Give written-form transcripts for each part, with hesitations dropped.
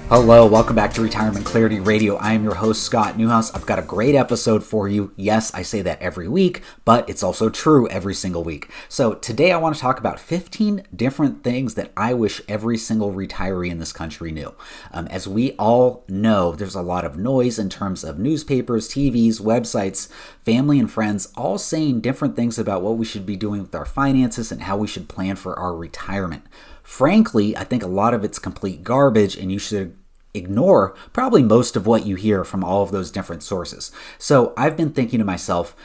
Hello, welcome back to Retirement Clarity Radio. I am your host, Scott Newhouse. I've got a great episode for you. Yes, I say that every week, but it's also true every single week. So today I want to talk about 15 different things that I wish every single retiree in this country knew. As we all know, there's a lot of noise in terms of newspapers, TVs, websites, family and friends, all saying different things about what we should be doing with our finances and how we should plan for our retirement. Frankly, I think a lot of it's complete garbage, and you should ignore probably most of what you hear from all of those different sources. So I've been thinking to myself,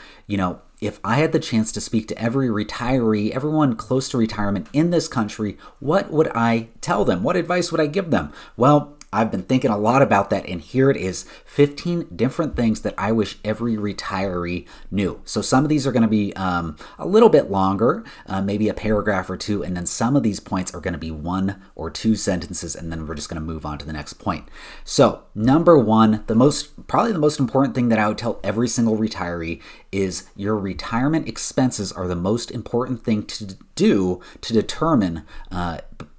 if I had the chance to speak to every retiree, everyone close to retirement in this country, what would I tell them? What advice would I give them? Well, I've been thinking a lot about that, and here it is, 15 different things that I wish every retiree knew. So some of these are going to be a little bit longer, maybe a paragraph or two, and then some of these points are going to be one or two sentences, and then we're just going to move on to the next point. So number one, probably the most important thing that I would tell every single retiree is your retirement expenses are the most important thing to do to determine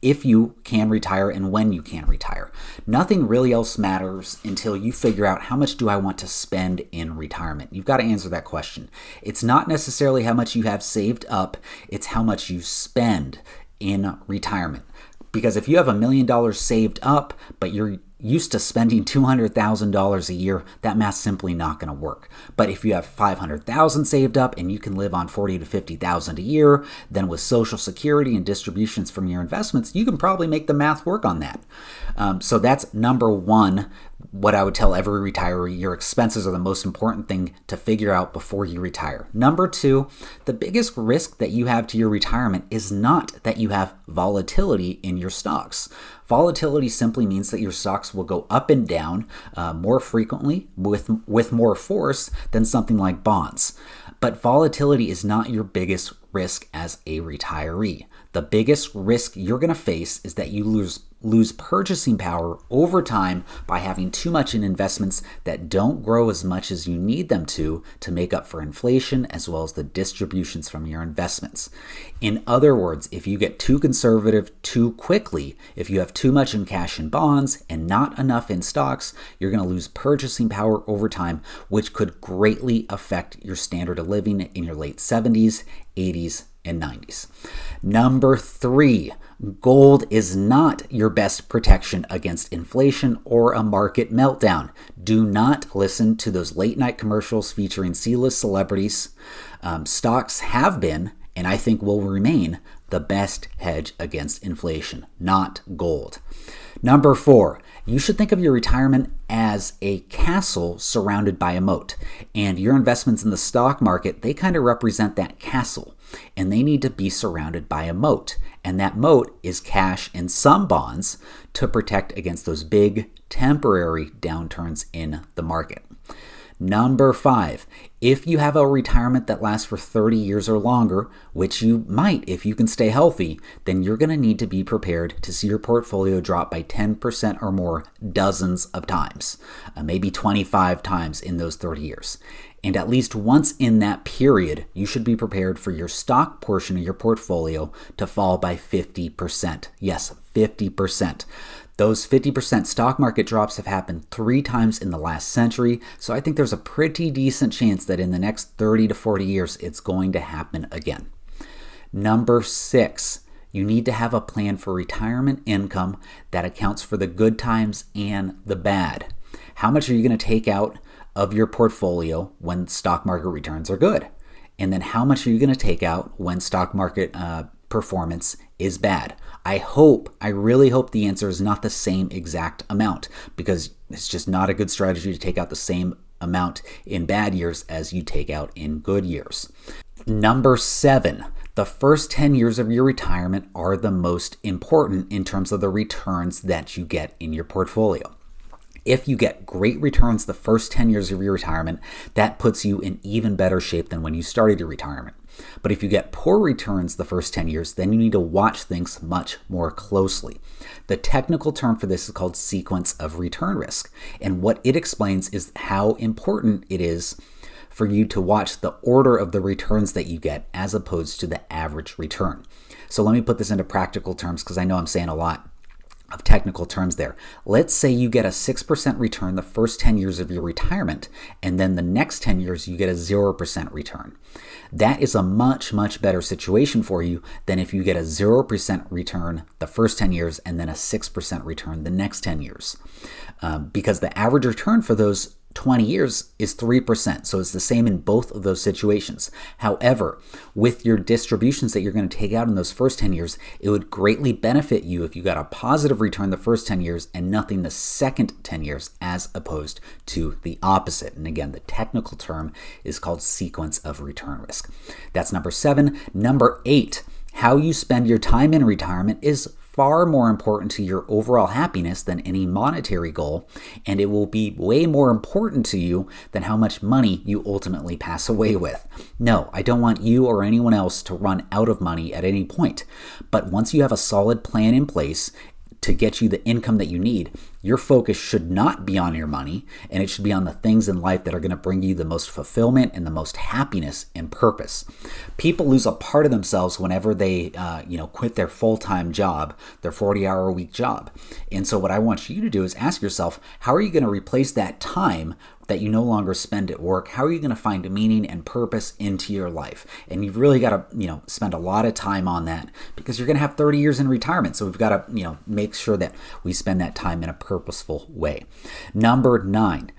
if you can retire and when you can retire. Nothing really else matters until you figure out how much do I want to spend in retirement. You've got to answer that question. It's not necessarily how much you have saved up, it's how much you spend in retirement. Because if you have $1 million saved up, but you're used to spending $200,000 a year, that math's simply not going to work. But if you have $500,000 saved up and you can live on $40,000 to $50,000 a year, then with Social Security and distributions from your investments, you can probably make the math work on that. So that's number one. What I would tell every retiree, your expenses are the most important thing to figure out before you retire. Number two, the biggest risk that you have to your retirement is not that you have volatility in your stocks. Volatility simply means that your stocks will go up and down more frequently with more force than something like bonds. But volatility is not your biggest risk as a retiree. The biggest risk you're going to face is that you lose purchasing power over time by having too much in investments that don't grow as much as you need them to make up for inflation as well as the distributions from your investments. In other words, if you get too conservative too quickly, if you have too much in cash and bonds and not enough in stocks, you're going to lose purchasing power over time, which could greatly affect your standard of living in your late 70s, 80s, and 90s. Number three, gold is not your best protection against inflation or a market meltdown. Do not listen to those late night commercials featuring C-list celebrities. Stocks have been, and I think will remain, the best hedge against inflation, not gold. Number four, you should think of your retirement as a castle surrounded by a moat. And your investments in the stock market, they kind of represent that castle. And they need to be surrounded by a moat. And that moat is cash and some bonds to protect against those big temporary downturns in the market. Number five, if you have a retirement that lasts for 30 years or longer, which you might if you can stay healthy, then you're going to need to be prepared to see your portfolio drop by 10% or more dozens of times, maybe 25 times in those 30 years. And at least once in that period, you should be prepared for your stock portion of your portfolio to fall by 50%. Yes, 50%. Those 50% stock market drops have happened 3 times in the last century, so I think there's a pretty decent chance that in the next 30 to 40 years, it's going to happen again. Number 6, you need to have a plan for retirement income that accounts for the good times and the bad. How much are you going to take out of your portfolio when stock market returns are good? And then how much are you going to take out when stock market performance is bad? I really hope the answer is not the same exact amount, because it's just not a good strategy to take out the same amount in bad years as you take out in good years. Number 7, the first 10 years of your retirement are the most important in terms of the returns that you get in your portfolio. If you get great returns the first 10 years of your retirement, that puts you in even better shape than when you started your retirement. But if you get poor returns the first 10 years, then you need to watch things much more closely. The technical term for this is called sequence of return risk. And what it explains is how important it is for you to watch the order of the returns that you get as opposed to the average return. So let me put this into practical terms because I know I'm saying a lot. of technical terms there. Let's say you get a 6% return the first 10 years of your retirement, and then the next 10 years you get a 0% return. That is a much, much better situation for you than if you get a 0% return the first 10 years and then a 6% return the next 10 years. Because the average return for those 20 years is 3%. So it's the same in both of those situations. However, with your distributions that you're going to take out in those first 10 years, it would greatly benefit you if you got a positive return the first 10 years and nothing the second 10 years, as opposed to the opposite. And again, the technical term is called sequence of return risk. That's number 7. Number 8, how you spend your time in retirement is far more important to your overall happiness than any monetary goal, and it will be way more important to you than how much money you ultimately pass away with. No, I don't want you or anyone else to run out of money at any point, but once you have a solid plan in place to get you the income that you need, your focus should not be on your money, and it should be on the things in life that are going to bring you the most fulfillment and the most happiness and purpose. People lose a part of themselves whenever they quit their full-time job, their 40-hour-a-week job. And so what I want you to do is ask yourself, how are you going to replace that time that you no longer spend at work? How are you going to find meaning and purpose into your life? And you've really got to, spend a lot of time on that, because you're going to have 30 years in retirement. So we've got to, make sure that we spend that time in a purposeful way. Number 9,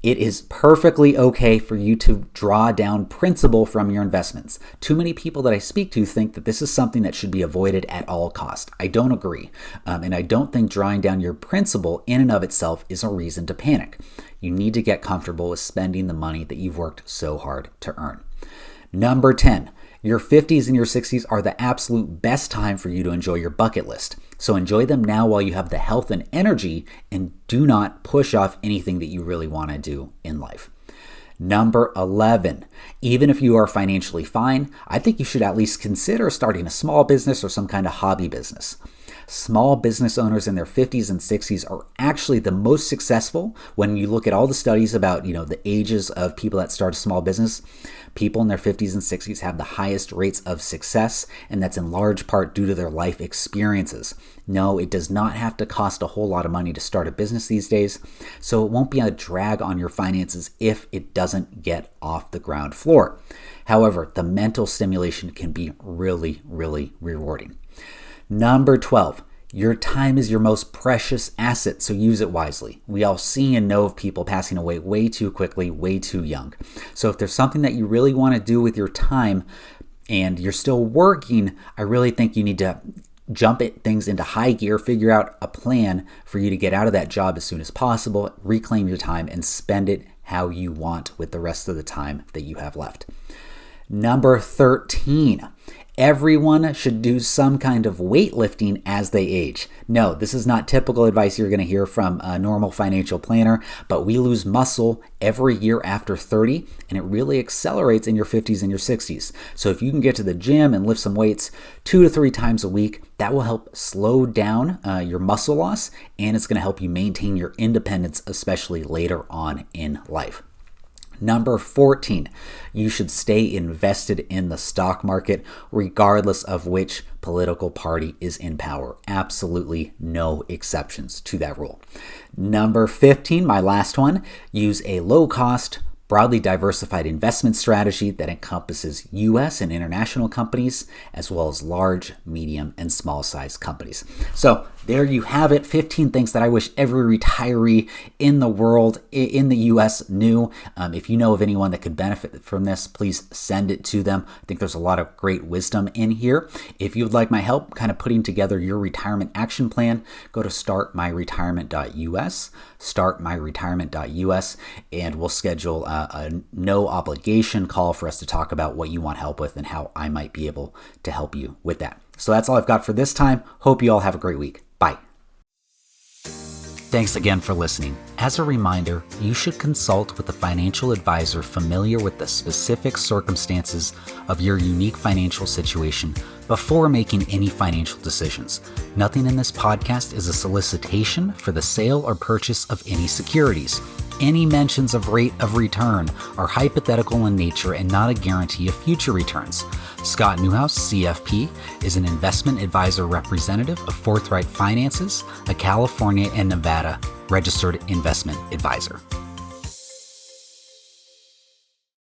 it is perfectly okay for you to draw down principal from your investments. Too many people that I speak to think that this is something that should be avoided at all costs. I don't agree. And I don't think drawing down your principal in and of itself is a reason to panic. You need to get comfortable with spending the money that you've worked so hard to earn. Number 10, your 50s and your 60s are the absolute best time for you to enjoy your bucket list. So enjoy them now while you have the health and energy, and do not push off anything that you really want to do in life. Number 11, even if you are financially fine, I think you should at least consider starting a small business or some kind of hobby business. Small business owners in their 50s and 60s are actually the most successful. When you look at all the studies about, the ages of people that start a small business, people in their 50s and 60s have the highest rates of success, and that's in large part due to their life experiences. No, it does not have to cost a whole lot of money to start a business these days, so it won't be a drag on your finances if it doesn't get off the ground floor. However, the mental stimulation can be really, really rewarding. Number 12, your time is your most precious asset, so use it wisely. We all see and know of people passing away way too quickly, way too young. So if there's something that you really want to do with your time and you're still working, I really think you need to jump things into high gear, figure out a plan for you to get out of that job as soon as possible, reclaim your time, and spend it how you want with the rest of the time that you have left. Number 13, everyone should do some kind of weightlifting as they age. No, this is not typical advice you're going to hear from a normal financial planner, but we lose muscle every year after 30, and it really accelerates in your 50s and your 60s. So if you can get to the gym and lift some weights 2 to 3 times a week, that will help slow down your muscle loss, and it's going to help you maintain your independence, especially later on in life. Number 14, you should stay invested in the stock market regardless of which political party is in power. Absolutely no exceptions to that rule. Number 15, my last one, use a low-cost, broadly diversified investment strategy that encompasses U.S. and international companies, as well as large, medium, and small-sized companies. So there you have it, 15 things that I wish every retiree in the world, in the U.S. knew. If you know of anyone that could benefit from this, please send it to them. I think there's a lot of great wisdom in here. If you would like my help kind of putting together your retirement action plan, go to startmyretirement.us, startmyretirement.us, and we'll schedule a no obligation call for us to talk about what you want help with and how I might be able to help you with that. So that's all I've got for this time. Hope you all have a great week. Bye. Thanks again for listening. As a reminder, you should consult with a financial advisor familiar with the specific circumstances of your unique financial situation before making any financial decisions. Nothing in this podcast is a solicitation for the sale or purchase of any securities. Any mentions of rate of return are hypothetical in nature and not a guarantee of future returns. Scott Newhouse, CFP, is an investment advisor representative of Forthright Finances, a California and Nevada registered investment advisor.